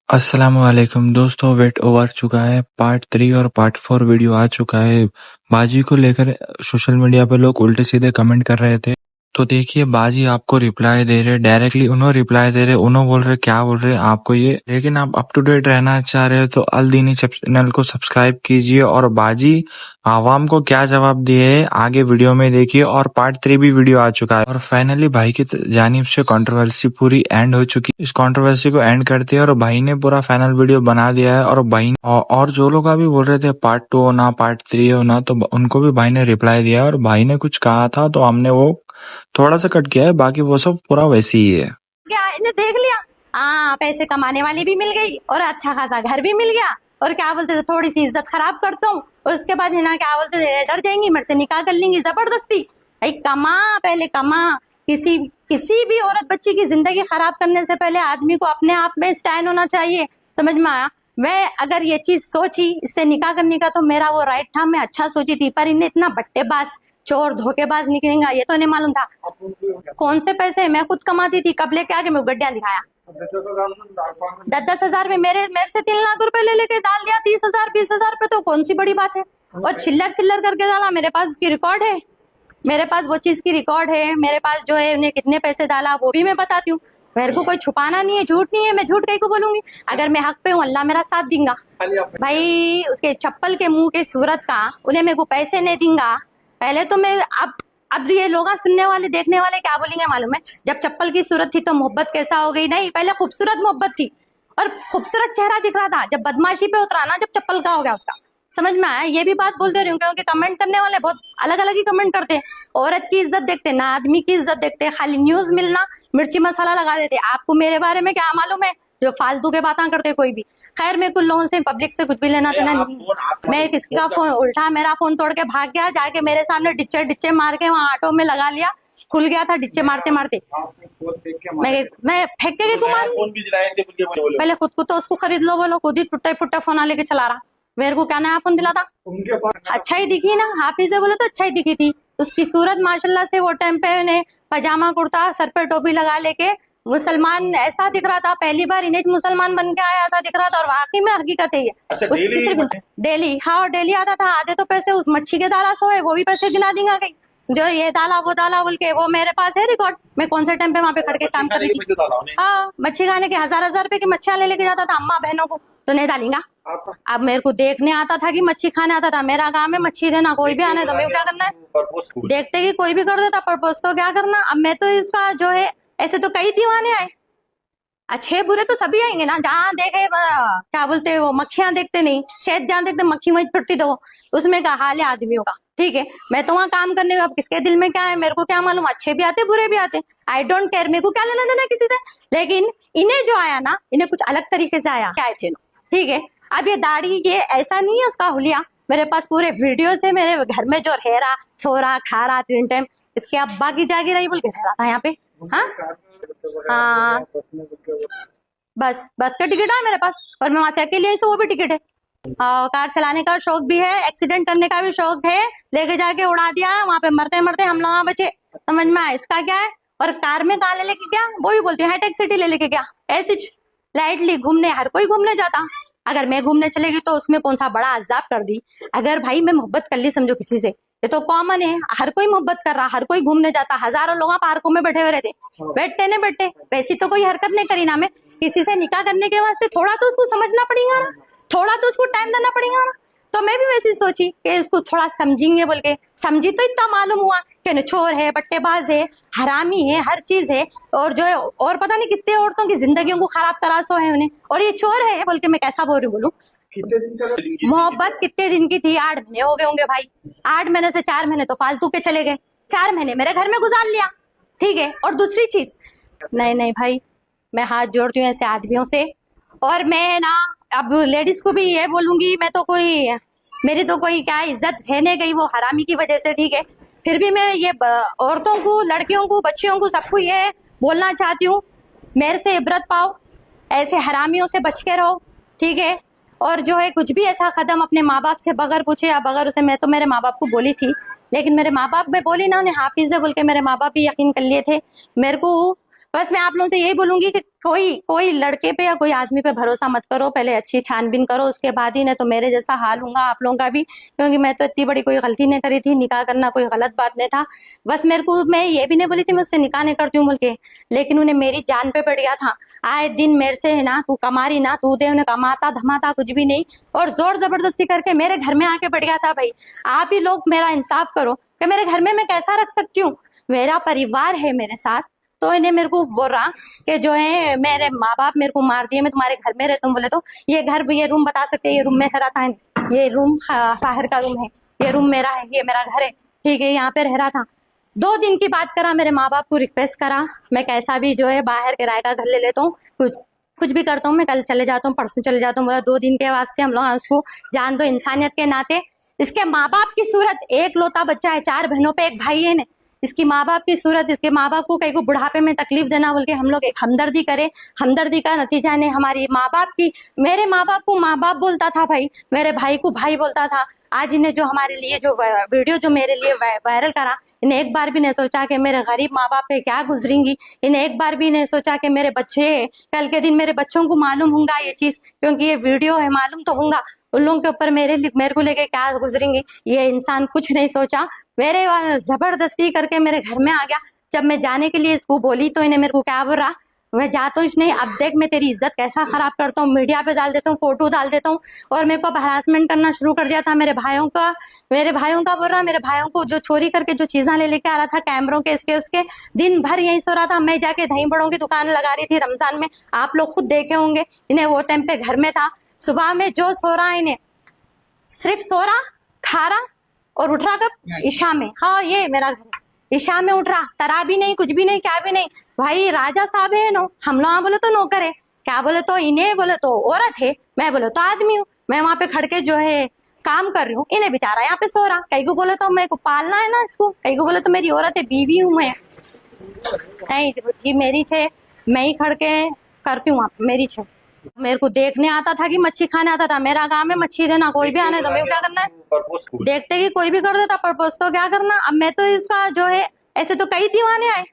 अस्सलामुअलैकुम दोस्तों, weight over चुका है। पार्ट 3 और पार्ट 4 वीडियो आ चुका है। बाजी को लेकर सोशल मीडिया पे लोग उल्टे सीधे कमेंट कर रहे थे। तो देखिए, बाजी आपको रिप्लाई दे रहे, डायरेक्टली उन्होंने रिप्लाई दे रहे, उन्होंने बोल रहे क्या बोल रहे आपको ये। लेकिन आप अप टू डेट रहना चाह रहे हो तो अल दीनी चैनल को सब्सक्राइब कीजिए। और बाजी आवाम को क्या जवाब दिए है आगे वीडियो में देखिए। और पार्ट 3 भी वीडियो आ चुका है। और फाइनली भाई की जानिब से कंट्रोवर्सी पूरी एंड हो चुकी है। इस कंट्रोवर्सी को एंड करते हैं और भाई ने पूरा फाइनल वीडियो बना दिया है। और भाई और जो लोग अभी बोल रहे थे पार्ट 2 हो ना पार्ट 3 हो ना, तो उनको भी भाई ने रिप्लाई दिया। और भाई ने कुछ कहा था तो हमने वो थोड़ा सा कट किया है, बाकी वो सब पूरा वैसे ही है। क्या इन्हें देख लिया? हाँ, पैसे कमाने वाली भी मिल गई और अच्छा खासा घर भी मिल गया। और क्या बोलते थे, थोड़ी सी इज्जत खराब करता हूँ, उसके बाद है ना क्या बोलते थे, डर जाएंगी, मेरे से निकाह कर लेंगी जबरदस्ती। भाई कमा, पहले कमा। किसी भी औरत बच्ची की जिंदगी खराब करने से पहले आदमी को अपने आप में स्टैंड होना चाहिए। समझ में आया? मैं अगर ये चीज सोची इससे निकाह करने का तो मेरा वो राइट था, मैं अच्छा सोची थी। पर इन्हें इतना बट्टेबाज चोर धोखेबाज निकलेगा ये तो नहीं मालूम था। कौन से पैसे मैं खुद कमाती थी, कब लेके आके मैं गड्ढिया दिखाया। 10,000 में मेरे से 3 लाख रुपए ले लेके डाल दिया। 30,000 20,000 पे तो कौन सी बड़ी बात है। और चिल्लर चिल्लर करके डाला। मेरे पास उसकी रिकॉर्ड है, मेरे पास वो चीज की रिकॉर्ड है। मेरे पास जो है उन्हें कितने पैसे डाला वो भी मैं बताती हूँ। मेरे को कोई छुपाना नहीं है, झूठ नहीं है। मैं झूठ कहीं को बोलूंगी? अगर मैं हक पे हूँ अल्लाह मेरा साथ देगा। भाई उसके चप्पल के मुंह के सूरत का उन्हें मेरे को पैसे नहीं देंगा। पहले तो मैं अब ये लोग सुनने वाले देखने वाले क्या बोलेंगे मालूम है? जब चप्पल की सूरत थी तो मोहब्बत कैसा हो गई? नहीं, पहले खूबसूरत मोहब्बत थी और खूबसूरत चेहरा दिख रहा था। जब बदमाशी पे उतरा ना, जब चप्पल का हो गया उसका। समझ में आया? ये भी बात बोलते रही हूँ क्योंकि कमेंट करने वाले बहुत अलग अलग ही कमेंट करते हैं। औरत की इज्जत देखते ना, आदमी की इज्जत देखते, खाली न्यूज मिलना मिर्ची मसाला लगा देते। आपको मेरे बारे में क्या मालूम है जो फालतू के बातें करते कोई भी? खैर, मैं कुछ लोगों से पब्लिक से कुछ भी लेना देना नहीं। मैं किसी का फोन उल्टा मेरा फोन तोड़ के भाग गया, जाके मेरे सामने डिच्चे डिच्चे मार के वहां ऑटो में लगा लिया। खुल गया था डिच्चे मारते मारते। मैं फेंक के कुमार पहले खुद को तो उसको खरीद लो, बोलो खुद ही टुट्टा फुट्टा फोन लेके चला रहा। मेरे को क्या नया फोन दिला था? अच्छा ही दिखी ना, हाफिज बोले तो अच्छा ही दिखी थी। उसकी सूरत माशाल्लाह से वो टाइम पे उन्हें पजामा कुर्ता सर पे टोपी लगा लेके मुसलमान ऐसा दिख रहा था। पहली बार इन्हें मुसलमान बन के आया ऐसा दिख रहा था। और वाकई में हकीकत है ये। अच्छा, डेली हाँ डेली आता था। आधे तो पैसे उस मच्छी के दाला से वो भी पैसे गिना देंगे कहीं, जो ये डाला वो डाला बोल के। वो मेरे पास है रिकॉर्ड, मैं कौन से टाइम पे वहाँ पे खड़ के काम कर रही थी। हाँ, मच्छी खाने के 1000 रुपए की मच्छियां ले लेके जाता था अम्मा बहनों को, तो नहीं डालेंगा। अब मेरे को देखने आता था कि मच्छी खाने आता था। मेरा काम है मच्छी देना, कोई भी आने तो मैं क्या करना है? देखते कि कोई भी कर देता प्रपोज तो क्या करना। अब मैं तो इसका जो है, ऐसे तो कई दीवाने आए, अच्छे बुरे तो सभी आएंगे ना। जहाँ देखे क्या बोलते हैं वो मक्खियां देखते नहीं, शहद जहाँ देखते मक्खी वही फिरती। दो उसमें का हाल है आदमियों का। ठीक है, मैं तो वहाँ काम करने का, अब किसके दिल में क्या है मेरे को क्या मालूम। अच्छे भी आते बुरे भी आते, आई डोंट केयर, मेरे को क्या लेना देना किसी से। लेकिन इन्हें जो आया ना, इन्हें कुछ अलग तरीके से आया आए थे। ठीक है, अब ये दाढ़ी ये ऐसा नहीं है उसका हुलिया। मेरे पास पूरे वीडियो से मेरे घर में जो रह रहा, सो रहा, खा रहा 3 टाइम, इसके अब्बा की जागी रही बोल के रह रहा था यहाँ पे। हाँ, बस का टिकट है मेरे पास और मैं वहां से अकेले आई, तो वो भी टिकट है। कार चलाने का शौक भी है, एक्सीडेंट करने का भी शौक है। लेके जाके उड़ा दिया, वहां पे मरते मरते हम लोग बचे। समझ में आया इसका क्या है? और कार में कहाँ ले लेके गया वो भी बोलती है, हाईटेक सिटी ले लेके गया। ऐसी लाइटली घूमने हर कोई घूमने जाता। अगर मैं घूमने चलेगी तो उसमें कौन सा बड़ा अजाब कर दी। अगर भाई मैं मोहब्बत कर ली समझो किसी से, ये तो कॉमन है, हर कोई मोहब्बत कर रहा, हर कोई घूमने जाता। हजारों लोग पार्कों में बैठे हुए रहते, बैठते नहीं बैठते। वैसी तो कोई हरकत नहीं करी ना मैं। किसी से निकाह करने के वास्ते थोड़ा तो उसको समझना पड़ेगा ना, थोड़ा तो उसको टाइम देना पड़ेगा ना। तो मैं भी वैसे सोची कि इसको थोड़ा समझेंगे बोल के समझी, तो इतना मालूम हुआ कि चोर है, बट्टेबाज है, हरामी है, हर चीज है। और जो है और पता नहीं कितने औरतों की जिंदगियों को खराब करा सो है उन्हें, और ये चोर है बोल के मैं कैसा बोल रही बोलूं। मोहब्बत कितने दिन की थी? 8 महीने हो गए होंगे भाई। 8 महीने से 4 महीने तो फालतू के चले गए। 4 महीने मेरे घर में गुजार लिया। ठीक है, और दूसरी चीज, नहीं भाई, मैं हाथ जोड़ती हूँ ऐसे आदमियों से। और मैं ना अब लेडीज को भी ये बोलूंगी, मैं तो कोई, मेरी तो कोई क्या इज्जत है नहीं गई वो हरामी की वजह से। ठीक है, फिर भी मैं ये औरतों को, लड़कियों को, बच्चियों को, सबको ये बोलना चाहती हूँ, मेरे से इबरत पाओ, ऐसे हरामियों से बच के रहो। ठीक है, और जो है कुछ भी ऐसा कदम अपने माँ बाप से बगैर पूछे या बगैर उसे, मैं तो मेरे माँ बाप को बोली थी, लेकिन मेरे माँ बाप में बोली ना, उन्हें हाफिज है बोल के मेरे माँ बाप भी यकीन कर लिए थे मेरे को। बस मैं आप लोगों से यही बोलूंगी कि कोई लड़के पे या कोई आदमी पे भरोसा मत करो, पहले अच्छी छानबीन करो, उसके बाद ही, नहीं तो मेरे जैसा हाल होगा आप लोगों का भी, क्योंकि मैं तो इतनी बड़ी कोई गलती नहीं करी थी, निकाह करना कोई गलत बात नहीं था। बस मैं ये भी नहीं बोली थी मैं उससे निकाह नहीं करती हूँ बोल के, लेकिन उन्हें मेरी जान पे पड़ गया था। आए दिन मेरे से है ना, तू कमा रही ना, तू दे, उन्हें कमाता धमाता कुछ भी नहीं, और जोर जबरदस्ती करके मेरे घर में आके पड़ गया था। भाई आप ही लोग मेरा इंसाफ करो कि मेरे घर में मैं कैसा रख सकती हूँ, मेरा परिवार है मेरे साथ। तो इन्हें मेरे को बोल रहा कि जो है मेरे माँ बाप मेरे को मार दिए, मैं तुम्हारे घर में रहता हूँ। बोले तो ये घर, ये रूम बता सकते हैं, ये रूम में रहा था, ये रूम बाहर का रूम है, ये रूम मेरा है, ये मेरा घर है, ठीक है, यहाँ पे रह रहा था। 2 दिन की बात करा, मेरे माँ बाप को रिक्वेस्ट करा, मैं कैसा भी जो है बाहर किराए का घर ले लेता हूँ, कुछ भी करता हूँ, मैं कल चले जाता हूँ, परसों चले जाता हूँ। बोला 2 दिन के वास्ते हम लोग उसको जान दो, इंसानियत के नाते। इसके माँ बाप की सूरत, एक लौता बच्चा है, 4 बहनों पे एक भाई है ने, इसकी माँ बाप की सूरत, इसके माँ बाप को कहीं को बुढ़ापे में तकलीफ देना बोल के हम लोग एक हमदर्दी करे, हमदर्दी का नतीजा ने हमारी माँ बाप की, मेरे माँ बाप को माँ बाप बोलता था भाई, मेरे भाई को भाई बोलता था। आज इन्हें जो हमारे लिए जो वीडियो जो मेरे लिए वायरल करा, इन्हें एक बार भी नहीं सोचा कि मेरे गरीब माँ बाप पे क्या गुजरेंगी, इन्हें एक बार भी नहीं सोचा कि मेरे बच्चे, कल के दिन मेरे बच्चों को मालूम होगा ये चीज, क्योंकि ये वीडियो है, मालूम तो होगा उन लोगों के ऊपर मेरे को लेके क्या गुजरेंगी। ये इंसान कुछ नहीं सोचा, मेरे जबरदस्ती करके मेरे घर में आ गया। जब मैं जाने के लिए इसको बोली तो इन्हें मेरे को क्या बोल रहा, मैं जाता हूँ नहीं, अब देख मैं तेरी इज्जत कैसा खराब करता हूँ, मीडिया पे डाल देता हूँ, फोटो डाल देता हूँ। और मेरे को अब हरासमेंट करना शुरू कर दिया था मेरे भाइयों का बोल रहा, मेरे भाइयों को जो चोरी करके जो चीजें ले लेके आ रहा था, कैमरों के इसके उसके, दिन भर यहीं सो रहा था। मैं जाके दही बड़ों की दुकान लगा रही थी रमजान में, आप लोग खुद देखे होंगे, इन्हें वो टाइम पे घर में था। सुबह में जो सो रहा इन्हें सिर्फ सो रहा, खा रहा और उठ रहा कब, ईशा में। हाँ ये मेरा घर है, ईशा में उठ रहा, तरा भी नहीं, कुछ भी नहीं, क्या भी नहीं। भाई राजा साहब है नो, हम लोग बोले तो नौकर है, क्या बोले तो इन्हें बोले तो औरत है, मैं बोले तो आदमी हूँ। मैं वहां पे खड़के जो है काम कर रही हूँ, इन्हें बेचारा यहाँ पे सो रहा। कई को बोले तो मेरे को पालना है ना इसको, कई को बोले तो मेरी औरत है, बीवी हूँ मैं। नहीं जी मेरी छे, मैं ही खड़के करती हूँ वहां पे, मेरी छे। मेरे को देखने आता था कि मच्छी खाने आता था, मेरा गांव में मच्छी देना, कोई भी आने तो मेरे को क्या करना है, देखते ही कोई भी कर देता प्रपोज, तो क्या करना। अब मैं तो इसका जो है, ऐसे तो कई दीवाने आए,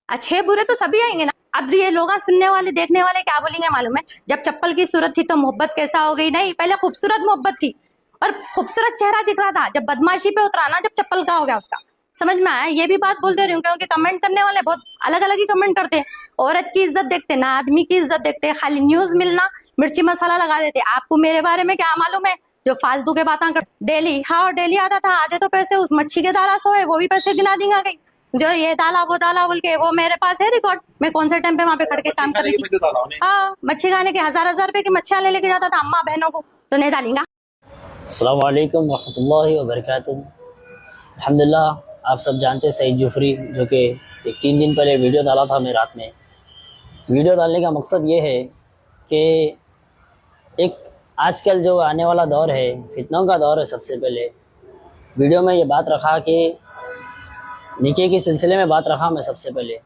अच्छे बुरे तो सभी आएंगे ना। अब ये लोग सुनने वाले देखने वाले क्या बोलेंगे मालूम है, जब चप्पल की सूरत थी तो मोहब्बत कैसा हो गई, नहीं पहले खूबसूरत मोहब्बत थी और खूबसूरत चेहरा दिख रहा था, जब बदमाशी पे उतरा ना, जब चप्पल का हो गया उसका, समझ में आया। ये भी बात बोल दे रही हूँ क्योंकि कमेंट करने वाले बहुत अलग अलग ही कमेंट करते हैं, औरत की इज्जत देखते ना आदमी की इज्जत देखते, खाली न्यूज मिलना मिर्ची मसाला लगा देते। आपको मेरे बारे में क्या मालूम है, जो फालतू के बातें कर। डेली, हाँ डेली आता था, आधे तो पैसे उस मच्छी के दाला सोए, वो भी पैसे गिना देंगे कहीं, जो ये डाला वो डाला बोल के, वो मेरे पास है रिकॉर्ड, मैं कौन से टाइम पे वहां पे खड़ के काम कर रही थी। हाँ मच्छी खाने के हजार रुपए की मच्छियां ले लेके जाता था अम्मा बहनों को, तो नहीं डालेंगा। अस्सलाम वालेकुम रहमतुल्लाहि व बरकातुहू। अल्हम्दुलिल्लाह आप सब जानते हैं सईद जुफरी, जो कि एक 3 दिन पहले वीडियो डाला था मैं रात में। वीडियो डालने का मकसद ये है कि एक आजकल जो आने वाला दौर है, फितनों का दौर है। सबसे पहले वीडियो में ये बात रखा कि निकाह के सिलसिले में बात रखा मैं। सबसे पहले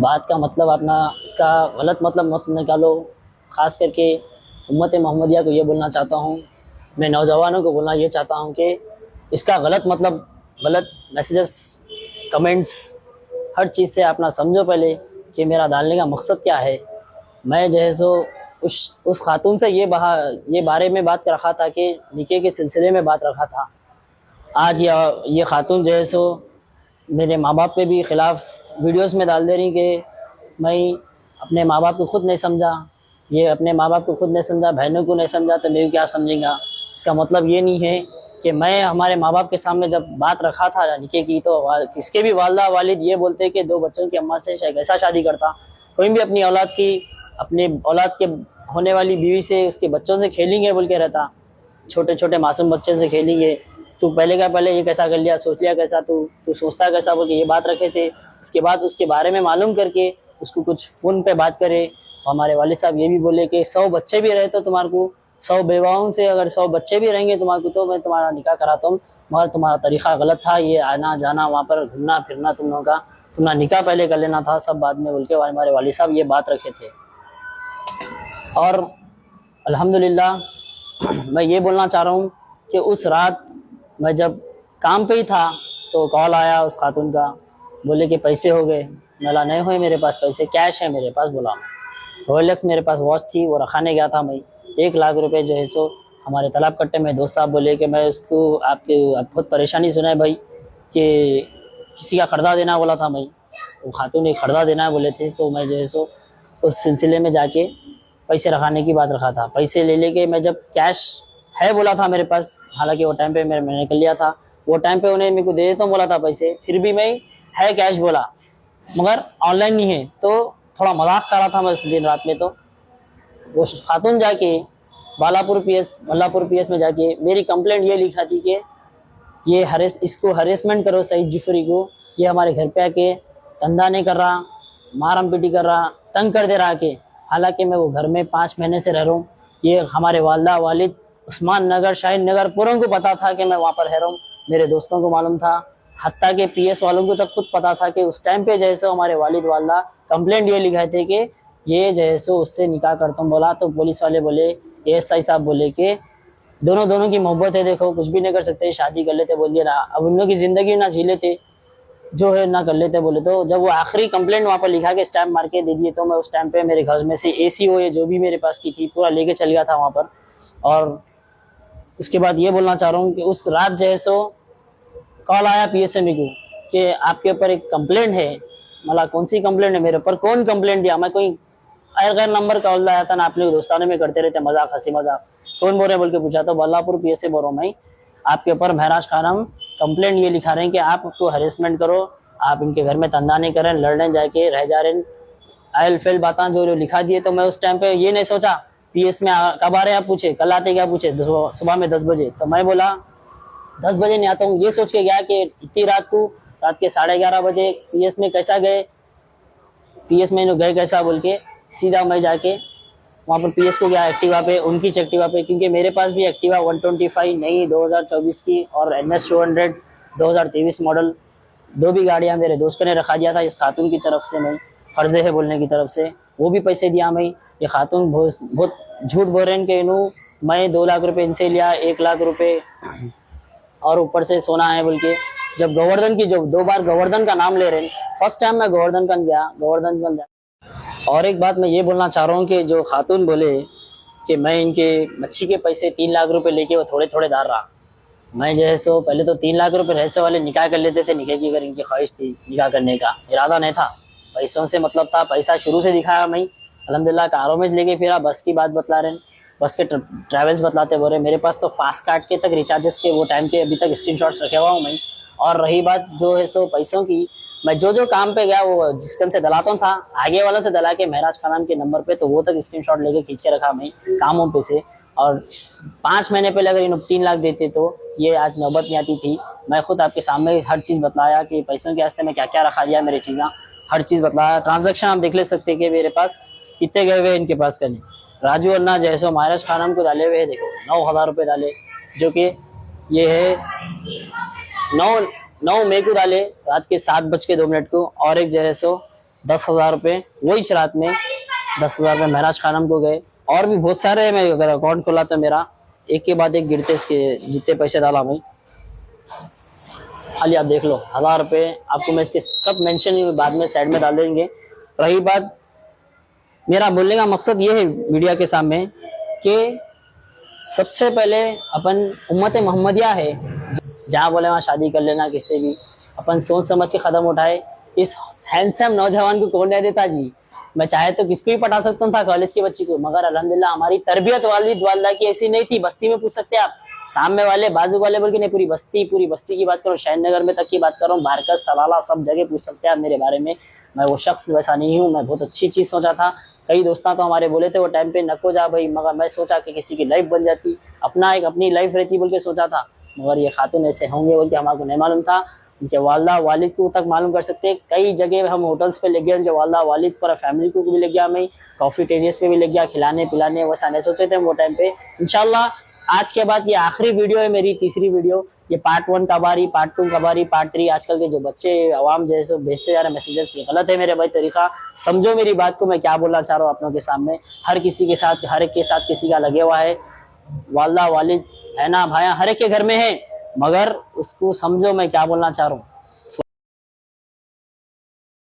बात का मतलब अपना, इसका गलत मतलब मत निकालो। ख़ास करके उम्मत मोहम्मदिया को ये बोलना चाहता हूँ, मैं नौजवानों को बोलना ये चाहता हूँ कि इसका गलत मतलब, गलत मैसेजेस, कमेंट्स, हर चीज़ से अपना समझो पहले कि मेरा डालने का मकसद क्या है। मैं जो है सो उस खातून से ये बारे में बात कर रखा था कि निकाह के सिलसिले में बात रखा था। आज ये खातून जो है सो मेरे माँ बाप पे भी ख़िलाफ़ वीडियोस में डाल दे रही कि मैं अपने माँ बाप को खुद नहीं समझा, ये अपने माँ बाप को खुद नहीं समझा, बहनों को नहीं समझा तो मैं क्या समझेगा। इसका मतलब ये नहीं है कि मैं हमारे माँ बाप के सामने जब बात रखा था निकाह की, तो किसके भी वालदा वालिद ये बोलते कि 2 बच्चों की अम्मा से कैसा शादी करता। कोई भी अपनी औलाद के होने वाली बीवी से, उसके बच्चों से खेलेंगे बोल के रहता, छोटे छोटे मासूम बच्चे से खेलेंगे। तू पहले ये कैसा कर लिया, सोच लिया कैसा, तू सोचता कैसा बोल के ये बात रखे थे। इसके बाद उसके बारे में मालूम करके उसको कुछ फ़ोन पे बात करे। हमारे वालिद साहब ये भी बोले कि 100 बच्चे भी रहे तो तुम्हारे को, 100 बेवाओं से अगर 100 बच्चे भी रहेंगे तुम्हारे को, तो मैं तुम्हारा निकाह कराता हूँ, मगर तुम्हारा तरीक़ा गलत था, ये आना जाना वहाँ पर घूमना फिरना तुम लोगों का, तुम्हारा निकाह पहले कर लेना था, सब बाद में बोल के हमारे वालिद साहब ये बात रखे थे। और अल्हम्दुलिल्लाह मैं ये बोलना चाह रहा हूँ कि उस रात मैं जब काम पे ही था तो कॉल आया उस खातून का, बोले कि पैसे हो गए। मला नहीं हुए मेरे पास पैसे, कैश है मेरे पास। बोला रोलेक्स मेरे पास वॉच थी, वो रखाने गया था मैं। 1 लाख रुपए जो है सो हमारे तालाब कट्टे में दोस्त साहब बोले कि मैं उसको आप बहुत परेशानी सुनाए भाई कि किसी का कर्जा देना बोला था मैं, वो खातून ने कर्जा देना बोले थे, तो मैं जो है सो उस सिलसिले में जाके पैसे रखाने की बात रखा था। पैसे ले लेके मैं जब कैश है बोला था मेरे पास, हालांकि वो टाइम पे मैंने निकल लिया था, वो टाइम पे उन्हें मेरे को दे देता हूँ बोला था पैसे, फिर भी मैं है कैश बोला मगर ऑनलाइन नहीं है, तो थोड़ा मजाक कर रहा था मैं उस दिन रात में। तो वो खातून जाके बल्लापुर पीएस में जाके मेरी कंप्लेंट ये लिखा थी कि ये इसको हरेसमेंट करो सईद जुफरी को, ये हमारे घर पे आके धंधा नहीं कर रहा, मारम पीटी कर रहा, तंग कर दे रहा के। हालांकि मैं वो घर में 5 महीने से रह रहा हूँ, ये हमारे वालदा वालिद उस्मान नगर शाहीन नगर पूरों को पता था कि मैं वहाँ पर रह रहा हूँ, मेरे दोस्तों को मालूम था, हत्ता के पीएस वालों को तक खुद पता था कि उस टाइम पे जैसे हमारे वालिद वालदा कंप्लेंट ये लिखाए थे कि ये जैसे उससे निकाह करता हूँ बोला। तो पुलिस वाले बोले, एएसआई साहब बोले कि दोनों की मोहब्बत है, देखो कुछ भी नहीं कर सकते, शादी कर लेते बोल दिया ना, अब उन लोगों की जिंदगी ना जी लेते जो है ना कर लेते बोले। तो जब वो आखिरी कंप्लेंट वहाँ पर लिखा के स्टैम्प मार के दे दिए, तो मैं उस टाइम पे मेरे घर में से एसी हो या जो भी मेरे पास की थी पूरा लेके चल गया था वहाँ पर। और उसके बाद ये बोलना चाह रहा हूँ कि उस रात जैसो कॉल आया पीएसएमई को कि आपके ऊपर एक कंप्लेंट है। मतलब कौन सी कंप्लेंट है मेरे ऊपर, कौन कंप्लेंट दिया, मैं कोई गैर नंबर कॉल आया था ना, आप लोग दोस्ताने में करते रहते मजाक हंसी मजाक, कौन बोल रहे बोल के पूछा, तो बल्लापुर पीएसए बोल रहा हूँ मैं, आपके ऊपर महराज खानम कंप्लेंट ये लिखा रहे हैं कि आप उसको हरेसमेंट करो, आप इनके घर में धंधा नहीं कर रहे, लड़ने जाके रह जा रहे, आयल फेल बातें जो लिखा दिए। तो मैं उस टाइम पे ये नहीं सोचा पीएस में कब आ रहे आप पूछे, कल आते क्या पूछे, सुबह में 10 बजे। तो मैं बोला 10 बजे नहीं आता हूँ, ये सोच के गया कि इतनी रात को, रात के 11:30 बजे पीएस में कैसा गए, पीएस में गए कैसा बोल के सीधा मैं जाके वहाँ पर पीएस को गया एक्टिवा पे, उनकी एक्टिवा पे, क्योंकि मेरे पास भी एक्टिवा 125 नई 2024 की और NS 200 2023 मॉडल, 2 भी गाड़ियाँ मेरे दोस्त ने रखा दिया था इस खातून की तरफ से, मैं फर्जे है बोलने की तरफ से, वो भी पैसे दिया मैं। ये खातून बहुत झूठ बोल रहे हैं कि इन्हों मैं 2 लाख रुपए इनसे लिया, 1 लाख रुपए और ऊपर से सोना है बोल के। जब गोवर्धन की, जब 2 बार गोवर्धन का नाम ले रहे हैं, फर्स्ट टाइम मैं गोवर्धन गया। और एक बात मैं ये बोलना चाह रहा हूँ कि जो खातून बोले कि मैं इनके मच्छी के पैसे 3 लाख रुपए लेके वो थोड़े थोड़े दार रहा, मैं जो है सो पहले तो 3 लाख रुपए रहसे वाले निकाह कर लेते थे, निकाह की अगर इनकी ख्वाहिश थी, निकाह करने का इरादा नहीं था, पैसों से मतलब था, पैसा शुरू से दिखाया मैं अल्हम्दुलिल्लाह, कारों में लेके फिरा, बस की बात बतला रहे, बस के ट्रैवल्स बतलाते बोल रहे, मेरे पास तो फास्ट कार्ड के तक रिचार्जेस के वो टाइम के अभी तक स्क्रीनशॉट्स रखे हुआ हूँ मैं। और रही बात जो है सो पैसों की, मैं जो काम पे गया वो जिस से दलाता था, आगे वालों से दला के महराज खान के नंबर पे, तो वो तक स्क्रीनशॉट लेके खींच के रखा मैं कामों पे से। और 5 महीने पहले अगर इन्होंने 3 लाख देते तो ये आज नौबत नहीं आती थी। मैं खुद आपके सामने हर चीज़ बतलाया कि पैसों के वास्ते में क्या क्या रखा दिया, मेरी चीज़ें हर चीज़ बतलाया। ट्रांजेक्शन आप देख ले सकते हैं कि मेरे पास कितने गए हुए इनके पास करने। राजू अन्ना जैसो महराज खान को डाले हुए देखो 9,000 रुपये डाले, जो कि ये है 9 मई को डाले रात के 7:02 को, और एक जो है सो 10,000 रुपये वही रात में 10,000 रुपये महराज खानम को गए। और भी बहुत सारे, मैं अगर अकाउंट खोला तो मेरा एक के बाद एक गिरते इसके जितने पैसे डाला मैं, खाली आप देख लो 1,000 रुपये आपको मैं इसके सब मेंशन बाद में साइड में डाल देंगे। रही बात, मेरा बोलने का मकसद ये है मीडिया के सामने कि सबसे पहले अपन उम्मत मोहम्मदिया है, जहाँ बोले वहाँ शादी कर लेना किससे भी, अपन सोच समझ के कदम उठाए। इस हैंडसम नौजवान को कौन नहीं देता जी, मैं चाहे तो किसको भी पढ़ा सकता था, कॉलेज की बच्ची को, मगर अल्हम्दुलिल्लाह हमारी तरबियत वाली वाला की ऐसी नहीं थी। बस्ती में पूछ सकते आप, सामने वाले बाजू वाले बोल के नहीं, पूरी बस्ती की बात करो, शाहीन नगर में तक की बात करो, बारकस सलाला सब जगह पूछ सकते हैं आप मेरे बारे में। मैं वो शख्स वैसा नहीं हूँ, मैं बहुत अच्छी चीज़ सोचा था। कई दोस्ता तो हमारे बोले थे वो टाइम पे नको जा भाई, मगर मैं सोचा कि किसी की लाइफ बन जाती, अपनी लाइफ रहती बोल के सोचा था, मगर ये खातून ऐसे होंगे बोल के हमारे को नहीं मालूम था। उनके वालदा वालिद को तक मालूम कर सकते हैं। कई जगह हम होटल्स पे ले गए, उनके वालदा वालिद पूरा फैमिली को भी ले गया, मैं कॉफ़ी टेरियस पे भी ले गया, खिलाने पिलाने, वैसा नहीं सोचे थे वो टाइम पे। इंशाल्लाह आज के बाद ये आखिरी वीडियो है, मेरी तीसरी वीडियो। ये पार्ट 1 कबारी, पार्ट 2 कबारी, पार्ट 3। आजकल के जो बच्चे अवाम जैसे भेजते जा रहे मैसेजेस, ये गलत है मेरे भाई तरीका। समझो मेरी बात को, मैं क्या बोलना चाह रहा हूँ आप लोगों के सामने। हर किसी के साथ, हर एक के साथ किसी का लगे हुआ है, वालदा वालिद है ना, भाया हर एक के घर में है, मगर उसको समझो मैं क्या बोलना चाह रहा हूँ।